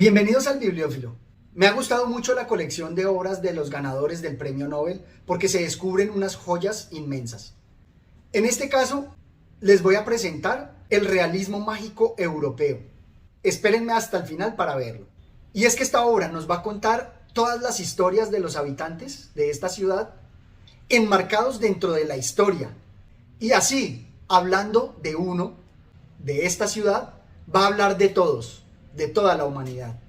Bienvenidos al Bibliófilo. Me ha gustado mucho la colección de obras de los ganadores del Premio Nobel porque se descubren unas joyas inmensas. En este caso, les voy a presentar el realismo mágico europeo. Espérenme hasta el final para verlo. Y es que esta obra nos va a contar todas las historias de los habitantes de esta ciudad enmarcados dentro de la historia. Y así, hablando de uno, de esta ciudad, va a hablar de todos, de toda la humanidad.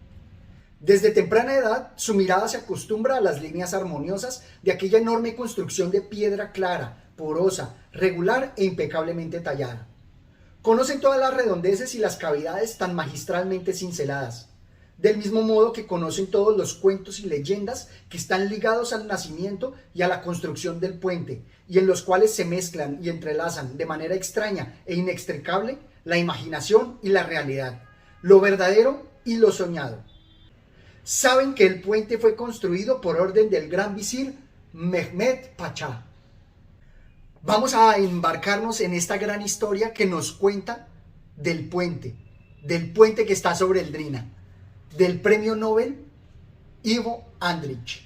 Desde temprana edad, su mirada se acostumbra a las líneas armoniosas de aquella enorme construcción de piedra clara, porosa, regular e impecablemente tallada. Conocen todas las redondeces y las cavidades tan magistralmente cinceladas, del mismo modo que conocen todos los cuentos y leyendas que están ligados al nacimiento y a la construcción del puente, y en los cuales se mezclan y entrelazan de manera extraña e inextricable la imaginación y la realidad, lo verdadero y lo soñado. Saben que el puente fue construido por orden del gran visir Mehmed Pachá. Vamos a embarcarnos en esta gran historia que nos cuenta del puente que está sobre el Drina, del premio Nobel Ivo Andrić.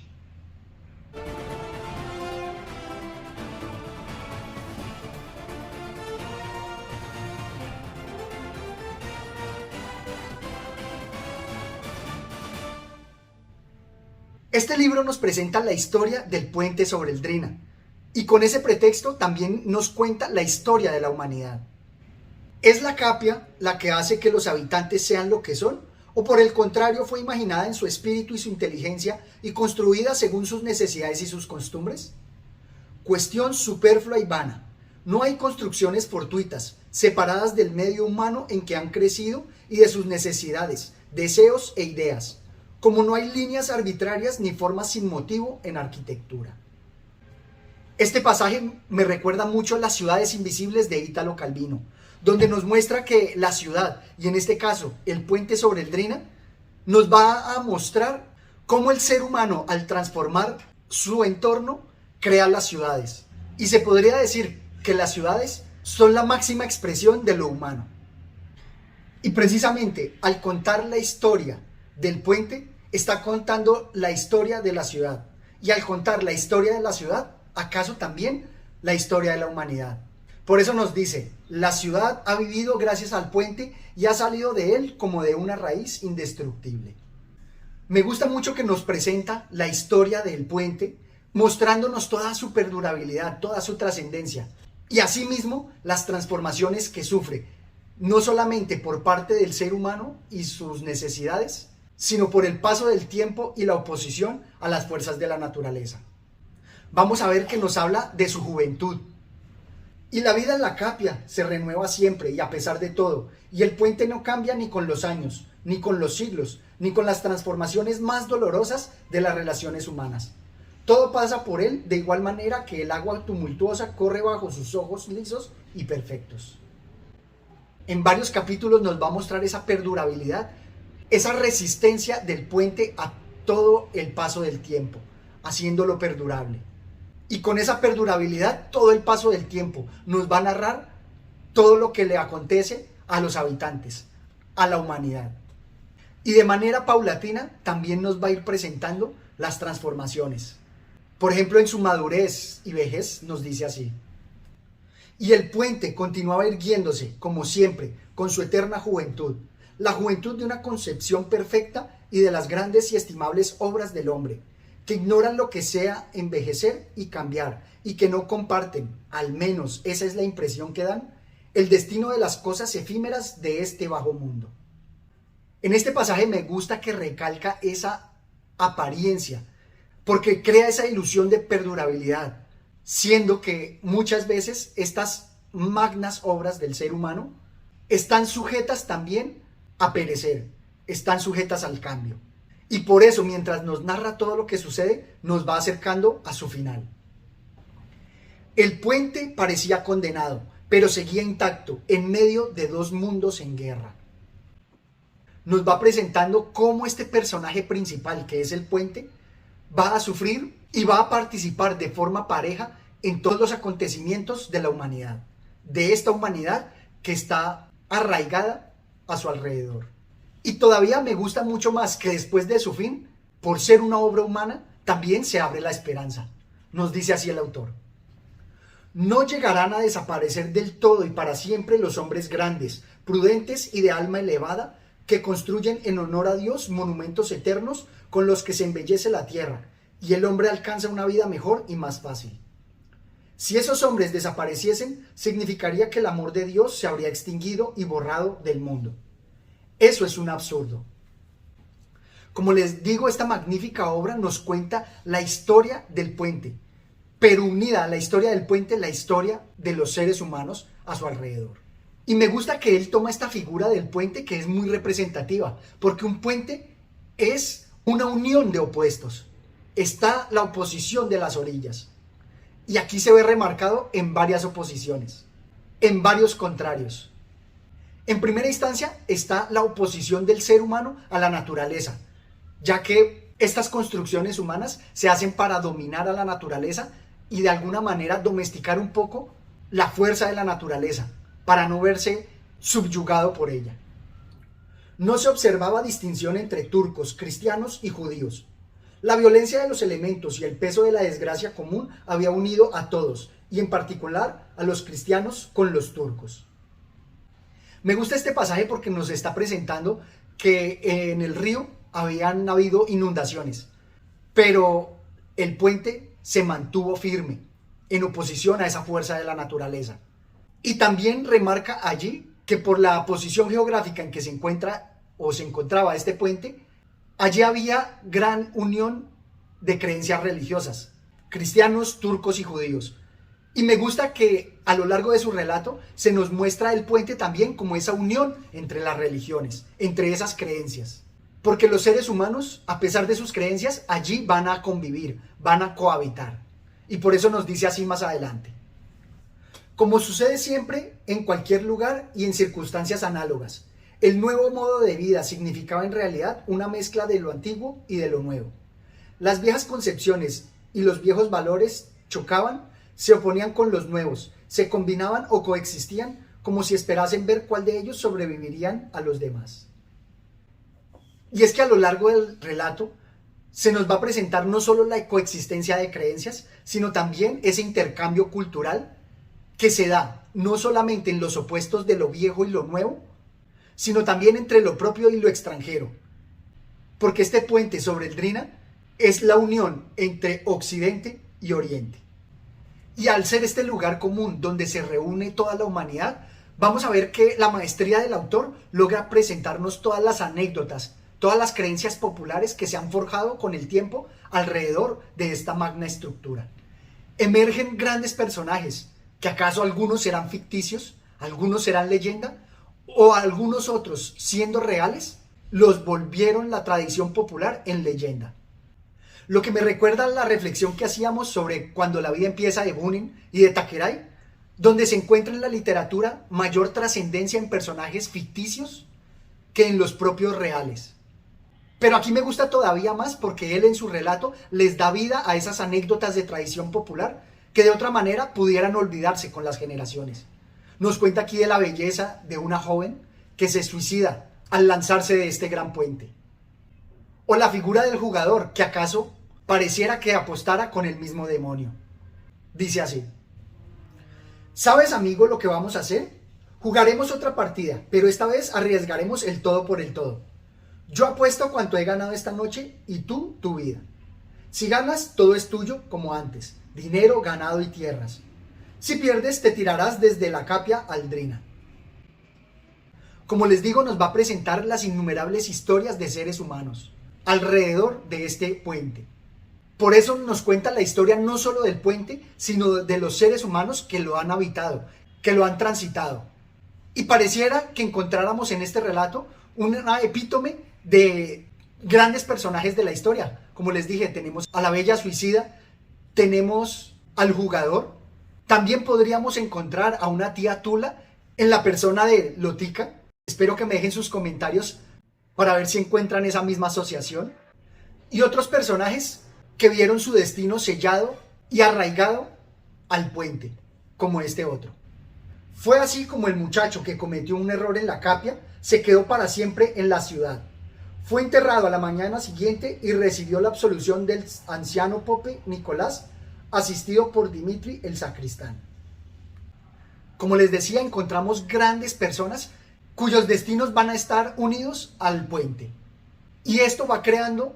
Este libro nos presenta la historia del puente sobre el Drina y con ese pretexto también nos cuenta la historia de la humanidad. ¿Es la Capia la que hace que los habitantes sean lo que son? ¿O por el contrario fue imaginada en su espíritu y su inteligencia y construida según sus necesidades y sus costumbres? Cuestión superflua y vana. No hay construcciones fortuitas, separadas del medio humano en que han crecido y de sus necesidades, deseos e ideas, como no hay líneas arbitrarias ni formas sin motivo en arquitectura. Este pasaje me recuerda mucho a Las ciudades invisibles de Italo Calvino, donde nos muestra que la ciudad, y en este caso el puente sobre el Drina, nos va a mostrar cómo el ser humano, al transformar su entorno, crea las ciudades. Y se podría decir que las ciudades son la máxima expresión de lo humano. Y precisamente al contar la historia del puente, está contando la historia de la ciudad. Y al contar la historia de la ciudad, ¿acaso también la historia de la humanidad? Por eso nos dice, la ciudad ha vivido gracias al puente y ha salido de él como de una raíz indestructible. Me gusta mucho que nos presenta la historia del puente, mostrándonos toda su perdurabilidad, toda su trascendencia, y asimismo las transformaciones que sufre, no solamente por parte del ser humano y sus necesidades, sino por el paso del tiempo y la oposición a las fuerzas de la naturaleza. Vamos a ver que nos habla de su juventud. Y la vida en la Capia se renueva siempre y a pesar de todo, y el puente no cambia ni con los años, ni con los siglos, ni con las transformaciones más dolorosas de las relaciones humanas. Todo pasa por él de igual manera que el agua tumultuosa corre bajo sus ojos lisos y perfectos. En varios capítulos nos va a mostrar esa perdurabilidad, esa resistencia del puente a todo el paso del tiempo, haciéndolo perdurable. Y con esa perdurabilidad, todo el paso del tiempo nos va a narrar todo lo que le acontece a los habitantes, a la humanidad. Y de manera paulatina también nos va a ir presentando las transformaciones. Por ejemplo, en su madurez y vejez nos dice así. Y el puente continuaba irguiéndose, como siempre, con su eterna juventud, la juventud de una concepción perfecta y de las grandes y estimables obras del hombre, que ignoran lo que sea envejecer y cambiar, y que no comparten, al menos esa es la impresión que dan, el destino de las cosas efímeras de este bajo mundo. En este pasaje me gusta que recalca esa apariencia, porque crea esa ilusión de perdurabilidad, siendo que muchas veces estas magnas obras del ser humano están sujetas también a perecer, están sujetas al cambio. Y por eso, mientras nos narra todo lo que sucede, nos va acercando a su final. El puente parecía condenado, pero seguía intacto, en medio de dos mundos en guerra. Nos va presentando cómo este personaje principal, que es el puente, va a sufrir y va a participar de forma pareja en todos los acontecimientos de la humanidad, de esta humanidad que está arraigada a su alrededor. Y todavía me gusta mucho más que después de su fin, por ser una obra humana, también se abre la esperanza. Nos dice así el autor. No llegarán a desaparecer del todo y para siempre los hombres grandes, prudentes y de alma elevada, que construyen en honor a Dios monumentos eternos con los que se embellece la tierra, y el hombre alcanza una vida mejor y más fácil. Si esos hombres desapareciesen, significaría que el amor de Dios se habría extinguido y borrado del mundo. Eso es un absurdo. Como les digo, esta magnífica obra nos cuenta la historia del puente, pero unida a la historia del puente, la historia de los seres humanos a su alrededor. Y me gusta que él toma esta figura del puente que es muy representativa, porque un puente es una unión de opuestos. Está la oposición de las orillas. Y aquí se ve remarcado en varias oposiciones, en varios contrarios. En primera instancia está la oposición del ser humano a la naturaleza, ya que estas construcciones humanas se hacen para dominar a la naturaleza y de alguna manera domesticar un poco la fuerza de la naturaleza, para no verse subyugado por ella. No se observaba distinción entre turcos, cristianos y judíos. La violencia de los elementos y el peso de la desgracia común había unido a todos, y en particular a los cristianos con los turcos. Me gusta este pasaje porque nos está presentando que en el río habían habido inundaciones, pero el puente se mantuvo firme en oposición a esa fuerza de la naturaleza. Y también remarca allí que por la posición geográfica en que se encuentra o se encontraba este puente, allí había gran unión de creencias religiosas, cristianos, turcos y judíos. Y me gusta que a lo largo de su relato se nos muestra el puente también como esa unión entre las religiones, entre esas creencias. Porque los seres humanos, a pesar de sus creencias, allí van a convivir, van a cohabitar. Y por eso nos dice así más adelante. Como sucede siempre, en cualquier lugar y en circunstancias análogas, el nuevo modo de vida significaba en realidad una mezcla de lo antiguo y de lo nuevo. Las viejas concepciones y los viejos valores chocaban, se oponían con los nuevos, se combinaban o coexistían como si esperasen ver cuál de ellos sobrevivirían a los demás. Y es que a lo largo del relato se nos va a presentar no solo la coexistencia de creencias, sino también ese intercambio cultural que se da no solamente en los opuestos de lo viejo y lo nuevo, sino también entre lo propio y lo extranjero. Porque este puente sobre el Drina es la unión entre Occidente y Oriente. Y al ser este lugar común donde se reúne toda la humanidad, vamos a ver que la maestría del autor logra presentarnos todas las anécdotas, todas las creencias populares que se han forjado con el tiempo alrededor de esta magna estructura. Emergen grandes personajes, que acaso algunos serán ficticios, algunos serán leyenda, o algunos otros, siendo reales, los volvieron la tradición popular en leyenda. Lo que me recuerda a la reflexión que hacíamos sobre Cuando la vida empieza de Bunin y de Thackeray, donde se encuentra en la literatura mayor trascendencia en personajes ficticios que en los propios reales. Pero aquí me gusta todavía más porque él en su relato les da vida a esas anécdotas de tradición popular que de otra manera pudieran olvidarse con las generaciones. Nos cuenta aquí de la belleza de una joven que se suicida al lanzarse de este gran puente. O la figura del jugador que acaso pareciera que apostara con el mismo demonio. Dice así: ¿sabes, amigo, lo que vamos a hacer? Jugaremos otra partida, pero esta vez arriesgaremos el todo por el todo. Yo apuesto cuanto he ganado esta noche y tú tu vida. Si ganas, todo es tuyo como antes, dinero, ganado y tierras. Si pierdes, te tirarás desde la Capia al Drina. Como les digo, nos va a presentar las innumerables historias de seres humanos alrededor de este puente. Por eso nos cuenta la historia no solo del puente, sino de los seres humanos que lo han habitado, que lo han transitado. Y pareciera que encontráramos en este relato una epítome de grandes personajes de la historia. Como les dije, tenemos a la bella suicida, tenemos al jugador, también podríamos encontrar a una tía Tula en la persona de Lotica. Espero que me dejen sus comentarios para ver si encuentran esa misma asociación. Y otros personajes que vieron su destino sellado y arraigado al puente, como este otro. Fue así como el muchacho que cometió un error en la Capia se quedó para siempre en la ciudad. Fue enterrado a la mañana siguiente y recibió la absolución del anciano Pope Nicolás, asistido por Dimitri el sacristán. Como les decía, encontramos grandes personas cuyos destinos van a estar unidos al puente. Y esto va creando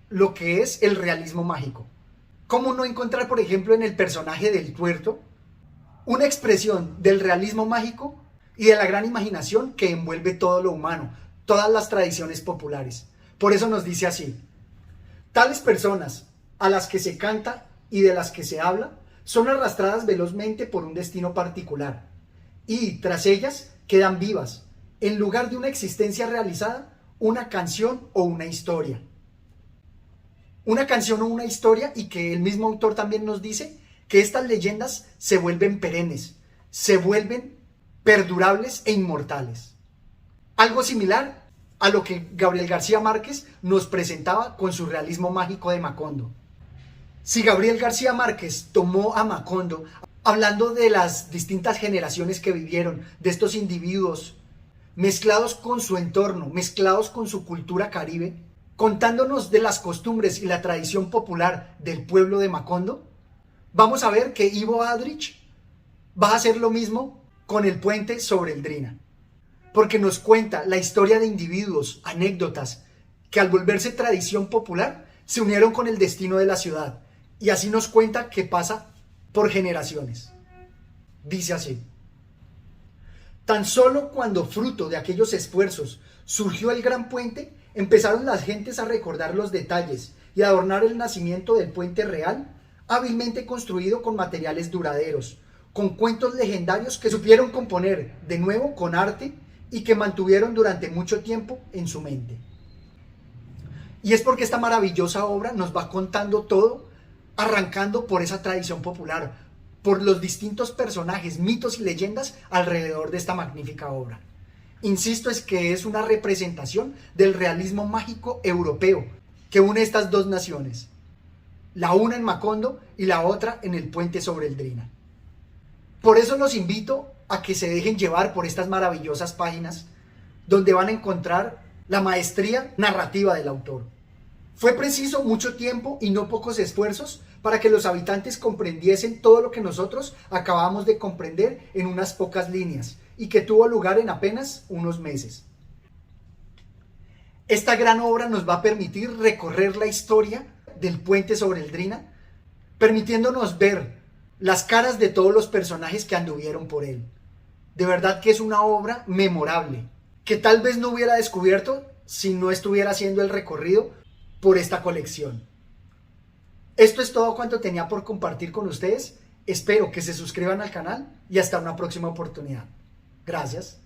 lo que es el realismo mágico. ¿Cómo no encontrar, por ejemplo, en el personaje del tuerto una expresión del realismo mágico y de la gran imaginación que envuelve todo lo humano, todas las tradiciones populares? Por eso nos dice así: tales personas a las que se canta y de las que se habla son arrastradas velozmente por un destino particular y tras ellas quedan vivas, en lugar de una existencia realizada, una canción o una historia. Una canción o una historia, y que el mismo autor también nos dice que estas leyendas se vuelven perennes, se vuelven perdurables e inmortales. Algo similar a lo que Gabriel García Márquez nos presentaba con su realismo mágico de Macondo. Si Gabriel García Márquez tomó a Macondo, hablando de las distintas generaciones que vivieron, de estos individuos mezclados con su entorno, mezclados con su cultura caribe, contándonos de las costumbres y la tradición popular del pueblo de Macondo, vamos a ver que Ivo Andrich va a hacer lo mismo con el puente sobre el Drina, porque nos cuenta la historia de individuos, anécdotas, que al volverse tradición popular se unieron con el destino de la ciudad, y así nos cuenta que pasa por generaciones. Dice así: tan solo cuando fruto de aquellos esfuerzos surgió el gran puente, empezaron las gentes a recordar los detalles y a adornar el nacimiento del puente real, hábilmente construido con materiales duraderos, con cuentos legendarios que supieron componer de nuevo con arte y que mantuvieron durante mucho tiempo en su mente. Y es porque esta maravillosa obra nos va contando todo, arrancando por esa tradición popular, por los distintos personajes, mitos y leyendas alrededor de esta magnífica obra. Insisto, es que es una representación del realismo mágico europeo que une estas dos naciones, la una en Macondo y la otra en el puente sobre el Drina. Por eso los invito a que se dejen llevar por estas maravillosas páginas, donde van a encontrar la maestría narrativa del autor. Fue preciso mucho tiempo y no pocos esfuerzos para que los habitantes comprendiesen todo lo que nosotros acabamos de comprender en unas pocas líneas, y que tuvo lugar en apenas unos meses. Esta gran obra nos va a permitir recorrer la historia del puente sobre el Drina, permitiéndonos ver las caras de todos los personajes que anduvieron por él. De verdad que es una obra memorable, que tal vez no hubiera descubierto si no estuviera haciendo el recorrido por esta colección. Esto es todo cuanto tenía por compartir con ustedes. Espero que se suscriban al canal y hasta una próxima oportunidad. Gracias.